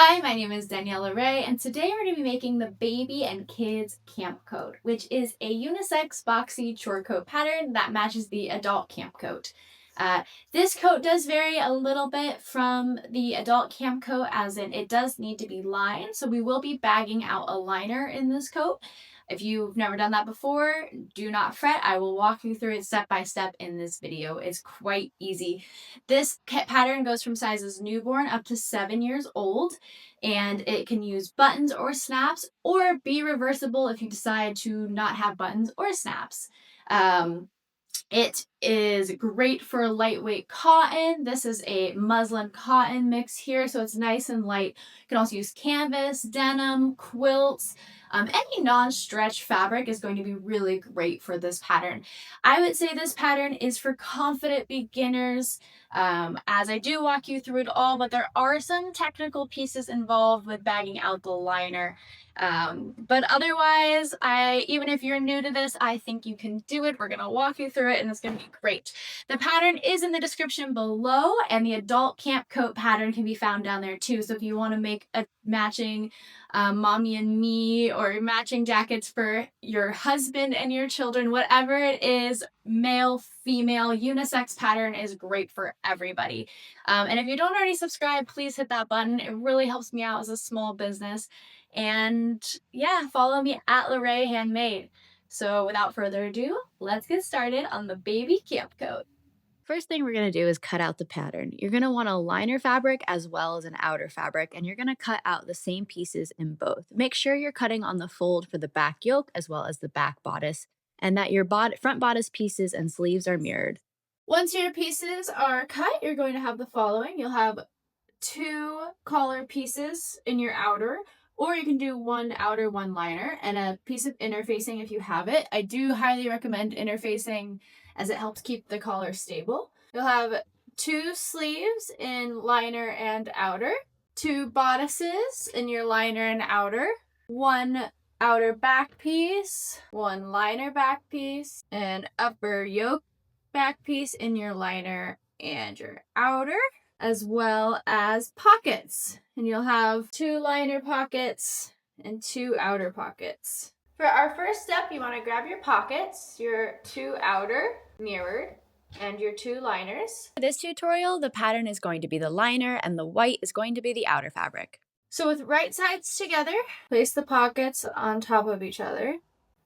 Hi, my name is Danielle Larae, and today we're going to be making the Baby and Kids Camp Coat, which is a unisex boxy chore coat pattern that matches the adult camp coat. This coat does vary a little bit from the adult camp coat, as in it does need to be lined, so we will be bagging out a liner in this coat. If you've never done that before, do not fret. I will walk you through it step by step in this video. It's quite easy. This pattern goes from sizes newborn up to 7 years old, and it can use buttons or snaps or be reversible if you decide to not have buttons or snaps. It is great for lightweight cotton. This is a muslin cotton mix here, so it's nice and light. You can also use canvas, denim, quilts. Any non-stretch fabric is going to be really great for this pattern. I would say this pattern is for confident beginners, as I do walk you through it all, but there are some technical pieces involved with bagging out the liner. But otherwise, even if you're new to this, I think you can do it. We're going to walk you through it and it's going to be great. The pattern is in the description below, and the adult camp coat pattern can be found down there too. So if you want to make a matching mommy and me or matching jackets for your husband and your children, whatever it is, male, female, unisex pattern is great for everybody. And if you don't already subscribe, please hit that button. It really helps me out as a small business. And yeah, follow me at Larae Handmade. So without further ado, let's get started on the baby camp coat. First thing we're going to do is cut out the pattern. You're going to want a liner fabric as well as an outer fabric, and you're going to cut out the same pieces in both. Make sure you're cutting on the fold for the back yoke as well as the back bodice, and that your front bodice pieces and sleeves are mirrored. Once your pieces are cut, you're going to have the following. You'll have 2 collar pieces in your outer, or you can do 1 outer, 1 liner, and a piece of interfacing if you have it. I do highly recommend interfacing as it helps keep the collar stable. You'll have 2 sleeves in liner and outer, 2 bodices in your liner and outer, 1 outer back piece, 1 liner back piece, and upper yoke back piece in your liner and your outer, as well as pockets. And you'll have 2 liner pockets and 2 outer pockets. For our first step, you want to grab your pockets, your 2 outer mirrored, and your 2 liners. For this tutorial, the pattern is going to be the liner and the white is going to be the outer fabric. So with right sides together, place the pockets on top of each other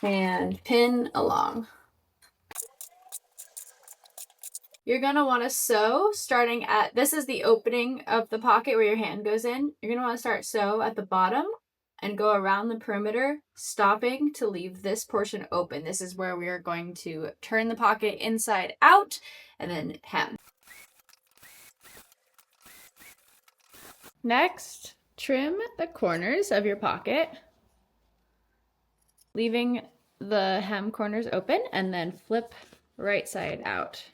and pin along. You're going to want to sew starting at, this is the opening of the pocket where your hand goes in. You're going to want to start sew at the bottom and go around the perimeter, stopping to leave this portion open. This is where we are going to turn the pocket inside out and then hem. Next, trim the corners of your pocket, leaving the hem corners open, and then flip right side out,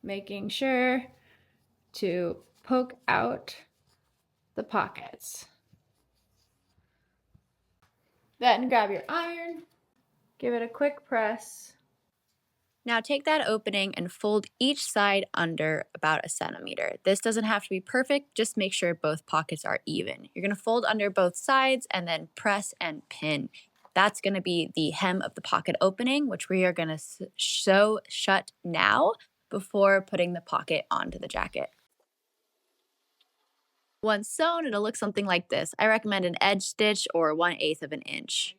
making sure to poke out the pockets. Then grab your iron, give it a quick press. Now take that opening and fold each side under about 1 centimeter. This doesn't have to be perfect, just make sure both pockets are even. You're going to fold under both sides and then press and pin. That's going to be the hem of the pocket opening, which we are going to sew shut now before putting the pocket onto the jacket. Once sewn, it'll look something like this. I recommend an edge stitch or 1/8 of an inch.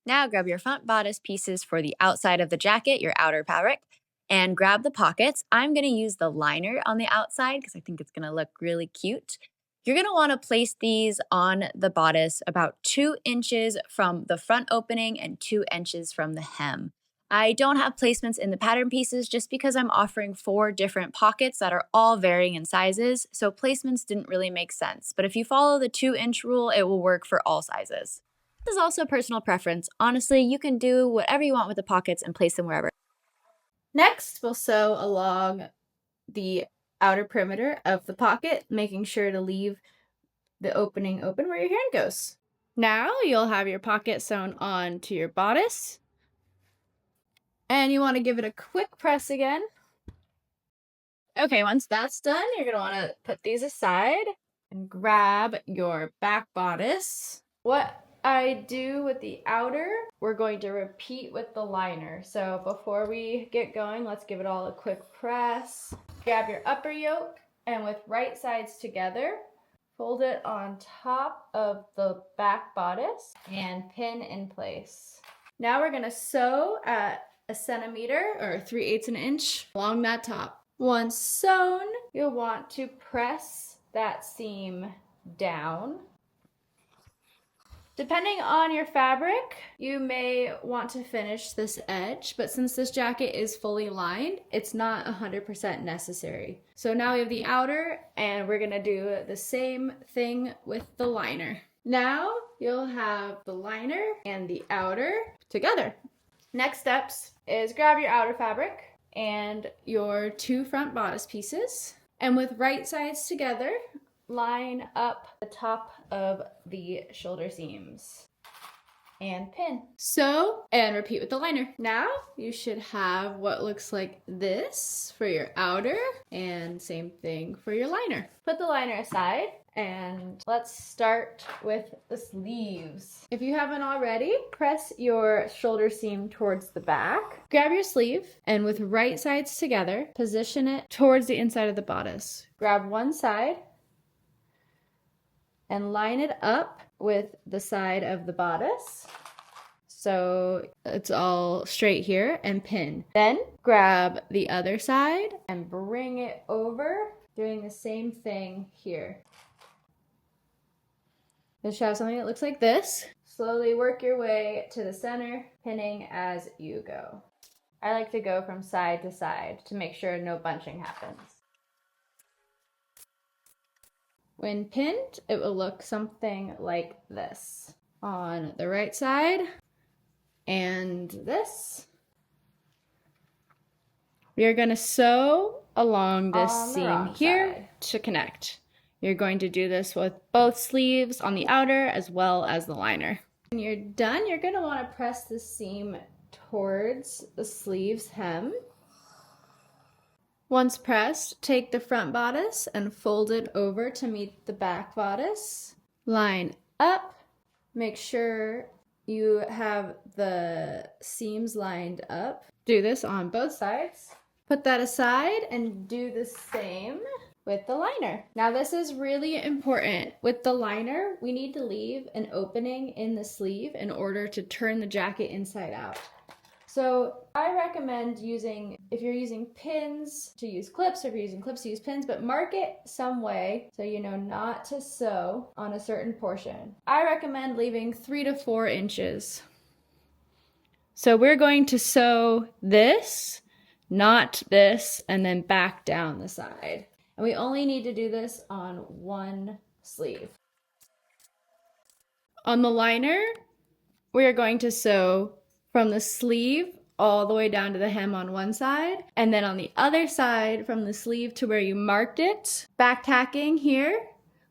Now grab your front bodice pieces for the outside of the jacket, your outer fabric, and grab the pockets. I'm going to use the liner on the outside because I think it's going to look really cute. You're going to want to place these on the bodice about 2 inches from the front opening and 2 inches from the hem. I don't have placements in the pattern pieces just because I'm offering 4 different pockets that are all varying in sizes, so placements didn't really make sense. But if you follow the 2-inch rule, it will work for all sizes. This is also personal preference. Honestly, you can do whatever you want with the pockets and place them wherever. Next, we'll sew along the outer perimeter of the pocket, making sure to leave the opening open where your hand goes. Now you'll have your pocket sewn on to your bodice, and you want to give it a quick press again. Okay, once that's done, you're going to want to put these aside And grab your back bodice. What I do with the outer, we're going to repeat with the liner. So before we get going, let's give it all a quick press. Grab your upper yoke and with right sides together, fold it on top of the back bodice and pin in place. Now we're gonna sew at 1 centimeter or 3/8 an inch along that top. Once sewn, you'll want to press that seam down. Depending on your fabric, you may want to finish this edge, but since this jacket is fully lined, it's not 100% necessary. So now we have the outer, and we're gonna do the same thing with the liner. Now you'll have the liner and the outer together. Next steps is grab your outer fabric and your 2 front bodice pieces, and with right sides together, line up the top of the shoulder seams and pin. Sew and repeat with the liner. Now you should have what looks like this for your outer and same thing for your liner. Put the liner aside and let's start with the sleeves. If you haven't already, press your shoulder seam towards the back. Grab your sleeve and with right sides together, position it towards the inside of the bodice. Grab one side and line it up with the side of the bodice. So it's all straight here and pin. Then grab the other side and bring it over, doing the same thing here. You should have something that looks like this. Slowly work your way to the center, pinning as you go. I like to go from side to side to make sure no bunching happens. When pinned, it will look something like this. On the right side, and this. We are going to sew along this seam here to connect. You're going to do this with both sleeves on the outer as well as the liner. When you're done, you're going to want to press the seam towards the sleeve's hem. Once pressed, take the front bodice and fold it over to meet the back bodice. Line up. Make sure you have the seams lined up. Do this on both sides. Put that aside and do the same with the liner. Now this is really important. With the liner, we need to leave an opening in the sleeve in order to turn the jacket inside out. So I recommend using, if you're using pins, to use clips, or if you're using clips to use pins, but mark it some way so you know not to sew on a certain portion. I recommend leaving 3 to 4 inches. So we're going to sew this, not this, and then back down the side. And we only need to do this on one sleeve. On the liner, we are going to sew from the sleeve all the way down to the hem on one side, and then on the other side from the sleeve to where you marked it, back tacking here,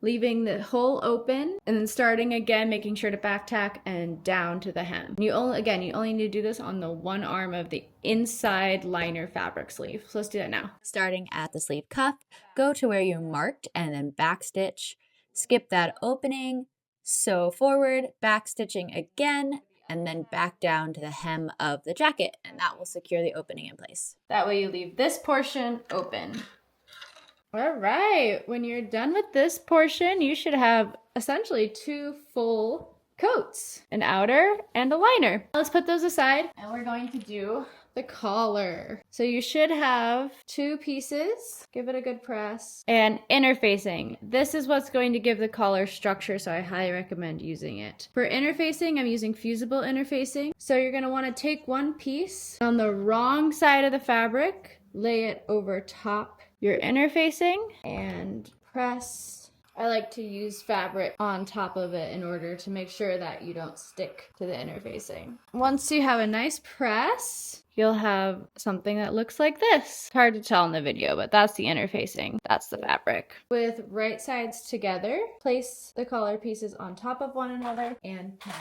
leaving the hole open, and then starting again, making sure to back tack and down to the hem. You only need to do this on the one arm of the inside liner fabric sleeve. So let's do that now. Starting at the sleeve cuff, go to where you marked and then backstitch. Skip that opening, sew forward, backstitching again, and then back down to the hem of the jacket, and that will secure the opening in place. That way you leave this portion open. All right, when you're done with this portion, you should have essentially 2 full coats, an outer and a liner. Let's put those aside, and we're going to do the collar. So you should have 2 pieces, give it a good press, and interfacing. This is what's going to give the collar structure, so I highly recommend using it. For interfacing, I'm using fusible interfacing. So you're gonna wanna take one piece on the wrong side of the fabric, lay it over top your interfacing, and press. I like to use fabric on top of it in order to make sure that you don't stick to the interfacing. Once you have a nice press, you'll have something that looks like this. It's hard to tell in the video, but that's the interfacing. That's the fabric. With right sides together, place the collar pieces on top of one another and pin.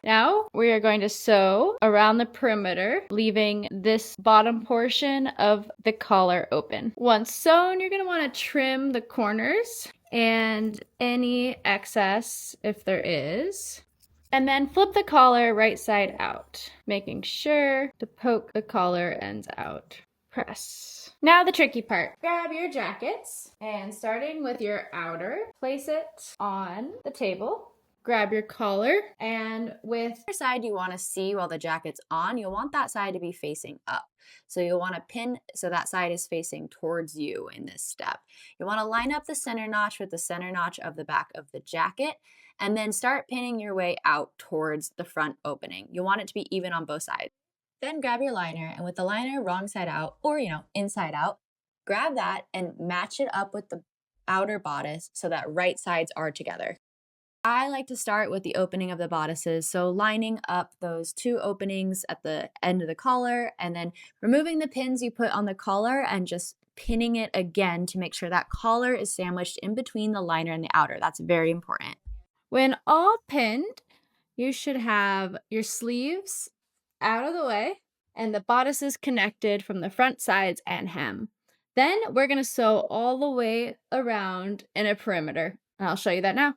Now we are going to sew around the perimeter, leaving this bottom portion of the collar open. Once sewn, you're going to want to trim the corners and any excess if there is. And then flip the collar right side out, making sure to poke the collar ends out. Press. Now the tricky part. Grab your jackets and starting with your outer, place it on the table. Grab your collar and with Whichever side you want to see while the jacket's on, you'll want that side to be facing up. So you'll want to pin so that side is facing towards you in this step. You want to line up the center notch with the center notch of the back of the jacket and then start pinning your way out towards the front opening. You'll want it to be even on both sides. Then grab your liner and with the liner wrong side out or, inside out, grab that and match it up with the outer bodice so that right sides are together. I like to start with the opening of the bodices, so lining up those two openings at the end of the collar and then removing the pins you put on the collar and just pinning it again to make sure that collar is sandwiched in between the liner and the outer. That's very important. when all pinned, you should have your sleeves out of the way and the bodices connected from the front sides and hem. Then we're going to sew all the way around in a perimeter. And I'll show you that now.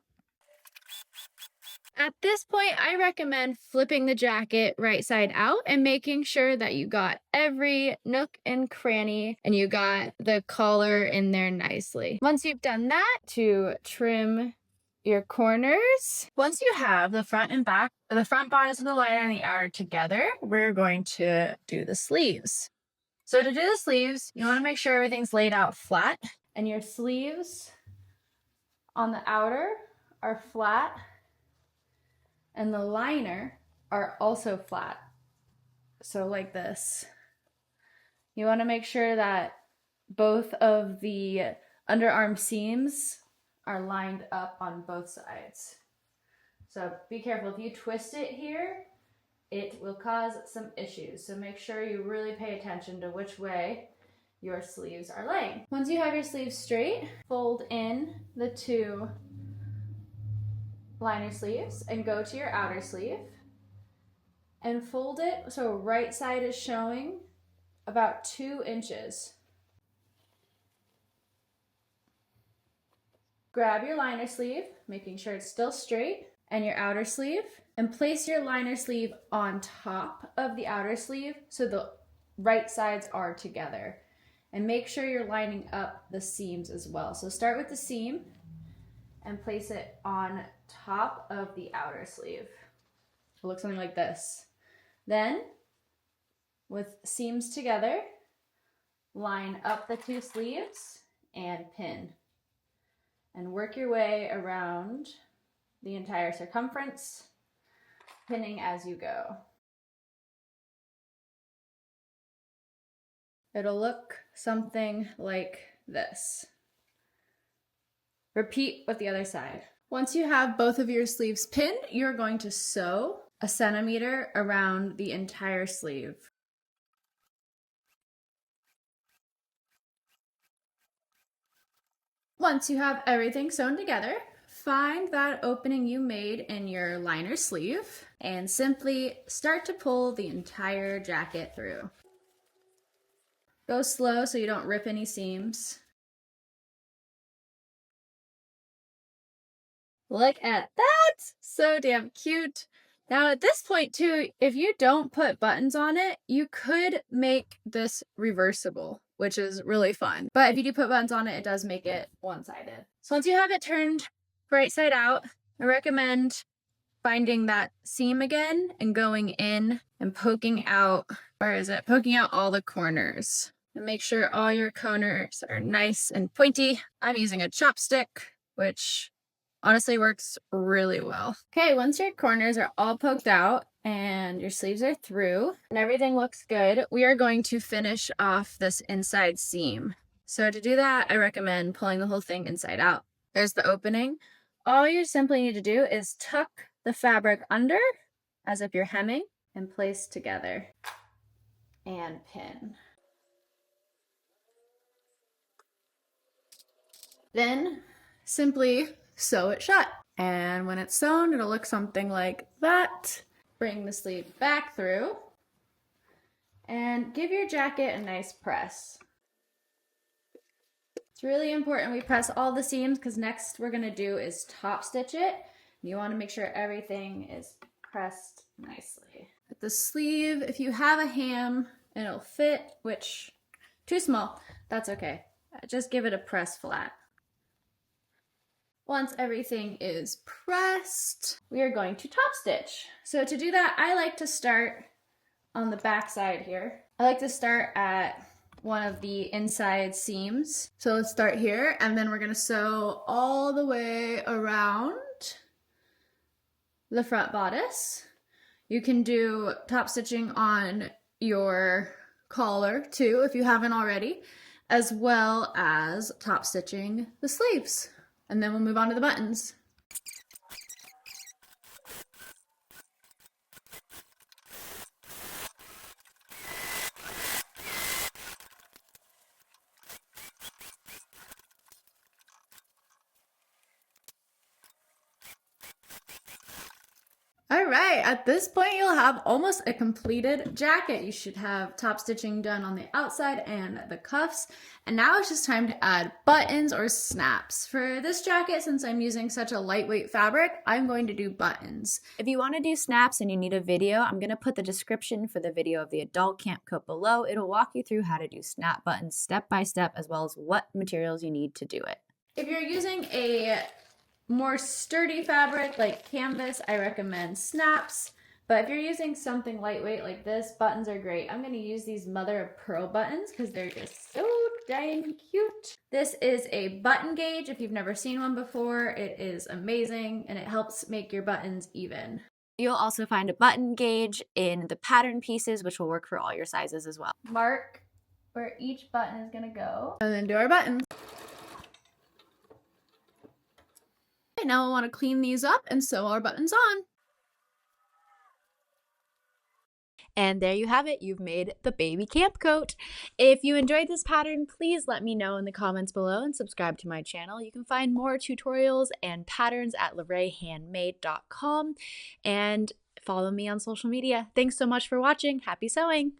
At this point, I recommend flipping the jacket right side out and making sure that you got every nook and cranny and you got the collar in there nicely. Once you've done that, to trim your corners. Once you have the front and back, the front bodice of the liner and the outer together, we're going to do the sleeves. So to do the sleeves, you want to make sure everything's laid out flat and your sleeves on the outer are flat and the liner are also flat. So like this. You want to make sure that both of the underarm seams are lined up on both sides. So be careful. If you twist it here, it will cause some issues. So make sure you really pay attention to which way your sleeves are laying. Once you have your sleeves straight, fold in the two liner sleeves and go to your outer sleeve and fold it so right side is showing about 2 inches. Grab your liner sleeve, making sure it's still straight, and your outer sleeve, and place your liner sleeve on top of the outer sleeve so the right sides are together. And make sure you're lining up the seams as well. So start with the seam and place it on top of the outer sleeve. It'll look something like this. Then, with seams together, line up the 2 sleeves and pin. And work your way around the entire circumference, pinning as you go. It'll look something like this. Repeat with the other side. Once you have both of your sleeves pinned, you're going to sew 1 centimeter around the entire sleeve. Once you have everything sewn together, find that opening you made in your liner sleeve and simply start to pull the entire jacket through. Go slow so you don't rip any seams. Look at that! So damn cute. Now at this point too, if you don't put buttons on it, you could make this reversible, which is really fun. But if you do put buttons on it, it does make it one-sided. So once you have it turned right side out, I recommend finding that seam again and going in and poking out, poking out all the corners. And make sure all your corners are nice and pointy. I'm using a chopstick, which honestly works really well. Okay, once your corners are all poked out and your sleeves are through and everything looks good, we are going to finish off this inside seam. So to do that, I recommend pulling the whole thing inside out. There's the opening. All you simply need to do is tuck the fabric under as if you're hemming and place together and pin. Then simply sew it shut. And when it's sewn, it'll look something like that. Bring the sleeve back through and give your jacket a nice press. It's really important we press all the seams because next we're gonna do is top stitch it. You wanna make sure everything is pressed nicely. At the sleeve, if you have a ham, it'll fit, which, too small, that's okay. Just give it a press flat. Once everything is pressed, we are going to top stitch. So to do that, I like to start on the back side here. I like to start at one of the inside seams. So let's start here, and then we're gonna sew all the way around the front bodice. You can do top stitching on your collar too, if you haven't already, as well as top stitching the sleeves. And then we'll move on to the buttons. All right, at this point you'll have almost a completed jacket. You should have top stitching done on the outside and the cuffs. And now it's just time to add buttons or snaps. For this jacket, since I'm using such a lightweight fabric, I'm going to do buttons. If you want to do snaps and you need a video, I'm going to put the description for the video of the adult camp coat below. It'll walk you through how to do snap buttons step by step, as well as what materials you need to do it. If you're using a more sturdy fabric like canvas, I recommend snaps. But if you're using something lightweight like this, buttons are great. I'm going to use these mother of pearl buttons because they're just so dang cute. This is a button gauge. If you've never seen one before, it is amazing and it helps make your buttons even. You'll also find a button gauge in the pattern pieces, which will work for all your sizes as well. Mark where each button is going to go, and then do our buttons. Now we'll want to clean these up and sew our buttons on. And there you have it. You've made the baby camp coat. If you enjoyed this pattern, please let me know in the comments below and subscribe to my channel. You can find more tutorials and patterns at laraehandmade.com and follow me on social media. Thanks so much for watching. Happy sewing!